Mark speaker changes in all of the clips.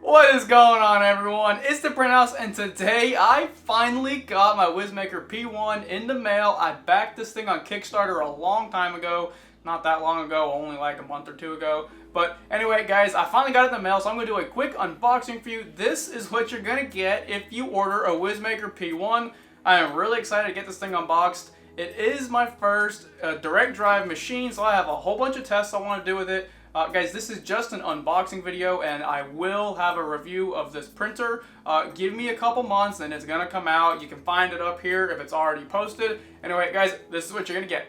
Speaker 1: What is going on, everyone? It's the Print House, and today I finally got my Wizmaker P1 in the mail. I backed this thing on Kickstarter a long time ago. Not that long ago, only like a month or two ago. But anyway, guys, I finally got it in the mail, so I'm going to do a quick unboxing for you. This is what you're going to get if you order a Wizmaker P1. I am really excited to get this thing unboxed. It is my first direct drive machine, so I have a whole bunch of tests I want to do with it. Guys, this is just an unboxing video, and I will have a review of this printer. Give me a couple months and it's going to come out. You can find it up here if it's already posted. Anyway, guys, this is what you're going to get.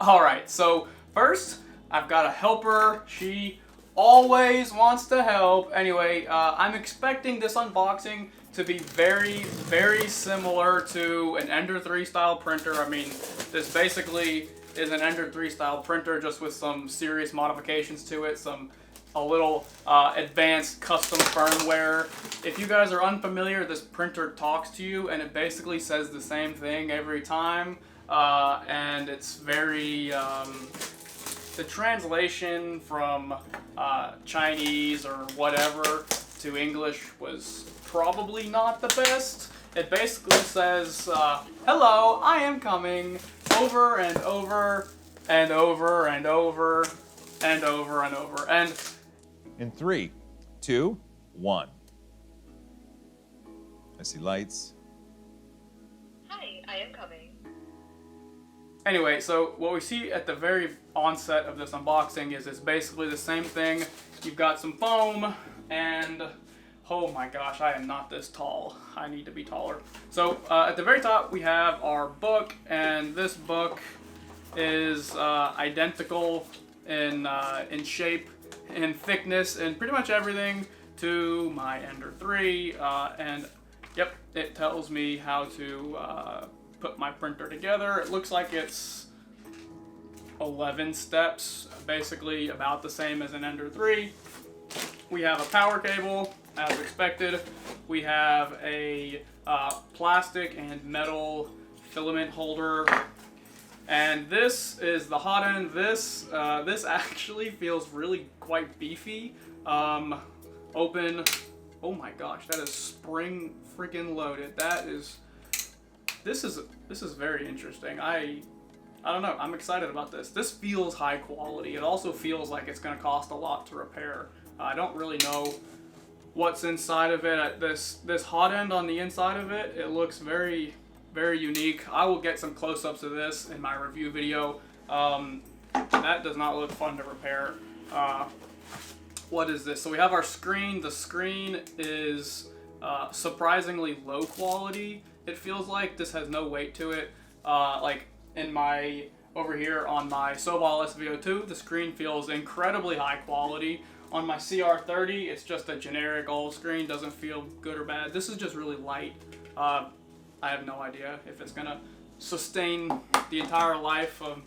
Speaker 1: Alright, so first, I've got a helper. She always wants to help. Anyway, I'm expecting this unboxing to be very, very similar to an Ender 3 style printer. I mean, this basically is an Ender 3 style printer, just with some serious modifications to it, a little advanced custom firmware. If you guys are unfamiliar, this printer talks to you and it basically says the same thing every time, and it's very the translation from Chinese or whatever to English was probably not the best. It basically says, hello, I am coming, over and over and over and over and over and over. And
Speaker 2: in 3, 2, 1. I see lights.
Speaker 3: Hi, I am coming.
Speaker 1: Anyway, so what we see at the very onset of this unboxing is it's basically the same thing. You've got some foam and... oh my gosh, I am not this tall. I need to be taller. So at the very top we have our book, and this book is identical in shape and thickness and pretty much everything to my Ender 3. And yep, it tells me how to put my printer together. It looks like it's 11 steps, basically about the same as an Ender 3. We have a power cable. As expected, we have a plastic and metal filament holder, and this is the hot end. This actually feels really quite beefy. Open. Oh my gosh, that is spring freaking loaded. This is very interesting. I don't know. I'm excited about this. This feels high quality. It also feels like it's going to cost a lot to repair. I don't really know what's inside of it. This hot end on the inside of it, it looks very, very unique. I will get some close-ups of this in my review video. That does not look fun to repair. What is this? So we have our screen. The screen is surprisingly low quality. It feels like this has no weight to it. Like in my, over here on my Sobal SVO2, the screen feels incredibly high quality. On my CR30, it's just a generic old screen, doesn't feel good or bad. This is just really light. I have no idea if it's gonna sustain the entire life of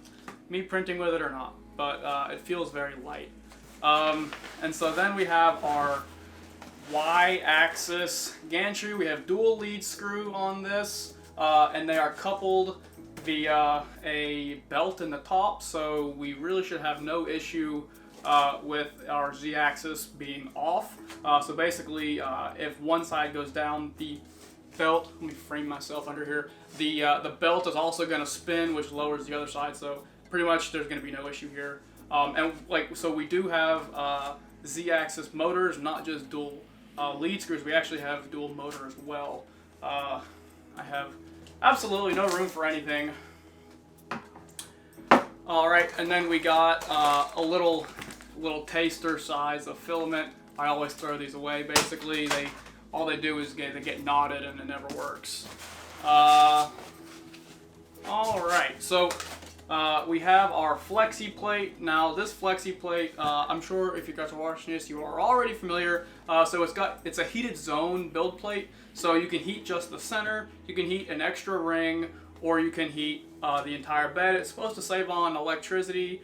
Speaker 1: me printing with it or not, but it feels very light. And so then we have our Y-axis gantry. We have dual lead screw on this, and they are coupled via a belt in the top, so we really should have no issue with our Z-axis being off. So basically, if one side goes down, the belt, let me frame myself under here, the belt is also going to spin, which lowers the other side, so pretty much there's going to be no issue here. And so we do have Z-axis motors, not just dual lead screws. We actually have dual motor as well. I have absolutely no room for anything. Alright, and then we got a little taster size of filament. I always throw these away. Basically, all they do is they get knotted and it never works. Alright, so we have our flexi plate. Now this flexi plate, I'm sure if you guys are watching this, you are already familiar. So it's a heated zone build plate. So you can heat just the center, you can heat an extra ring, or you can heat the entire bed. It's supposed to save on electricity.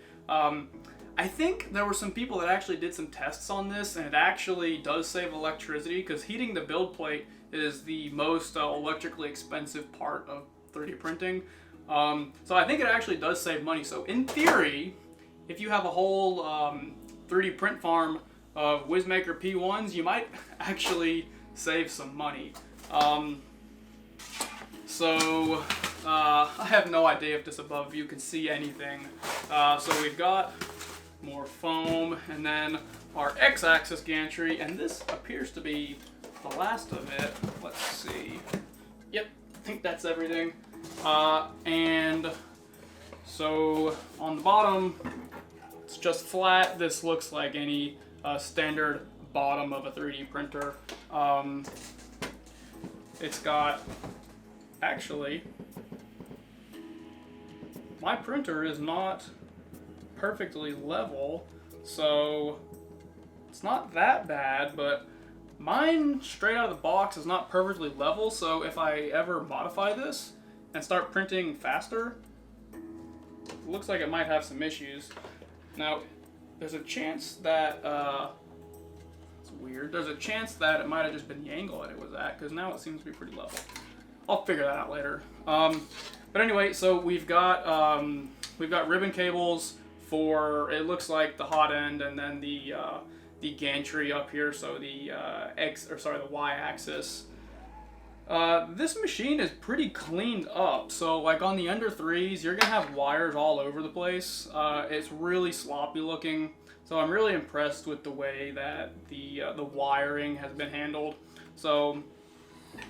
Speaker 1: I think there were some people that actually did some tests on this, and it actually does save electricity, because heating the build plate is the most electrically expensive part of 3D printing. So I think it actually does save money. So in theory, if you have a whole 3D print farm of Wizmaker P1s, you might actually save some money. I have no idea if this above view can see anything. So we've got more foam, and then our X-axis gantry, and this appears to be the last of it. Let's see. Yep, I think that's everything. And so on the bottom, it's just flat. This looks like any standard bottom of a 3D printer. It's got, actually, my printer is not perfectly level, so it's not that bad, but mine straight out of the box is not perfectly level, so if I ever modify this and start printing faster, it looks like it might have some issues. Now, there's a chance that, it's weird, there's a chance that it might have just been the angle that it was at, because now it seems to be pretty level. I'll figure that out later. But anyway, so we've got ribbon cables for, it looks like the hot end, and then the gantry up here, so the the Y-axis. This machine is pretty cleaned up, so like on the under 3s, you're gonna have wires all over the place. It's really sloppy looking, so I'm really impressed with the way that the wiring has been handled. So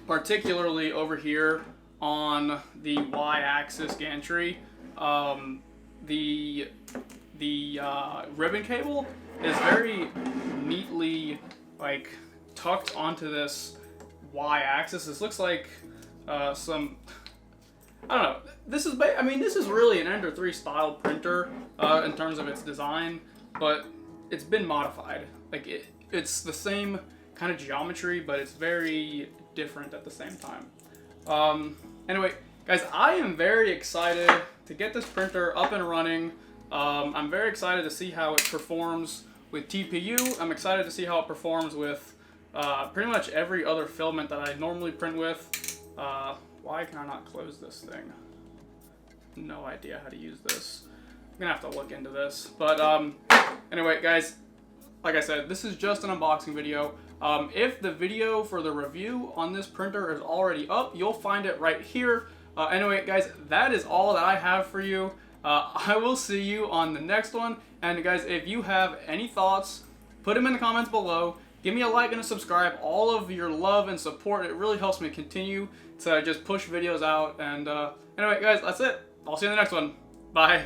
Speaker 1: particularly over here on the Y-axis gantry, the ribbon cable is very neatly like tucked onto this Y-axis. This looks like some, I don't know. This is this is really an Ender 3 style printer in terms of its design, but it's been modified. Like it's the same kind of geometry, but it's very different at the same time. Anyway, guys, I am very excited to get this printer up and running. I'm very excited to see how it performs with TPU. I'm excited to see how it performs with pretty much every other filament that I normally print with. Why can I not close this thing? No idea how to use this. I'm gonna have to look into this. But anyway, guys, like I said, this is just an unboxing video. If the video for the review on this printer is already up, you'll find it right here. Anyway, guys, that is all that I have for you. I will see you on the next one. And guys, if you have any thoughts, put them in the comments below. Give me a like and a subscribe. All of your love and support, it really helps me continue to just push videos out. And anyway, guys, that's it. I'll see you in the next one. Bye.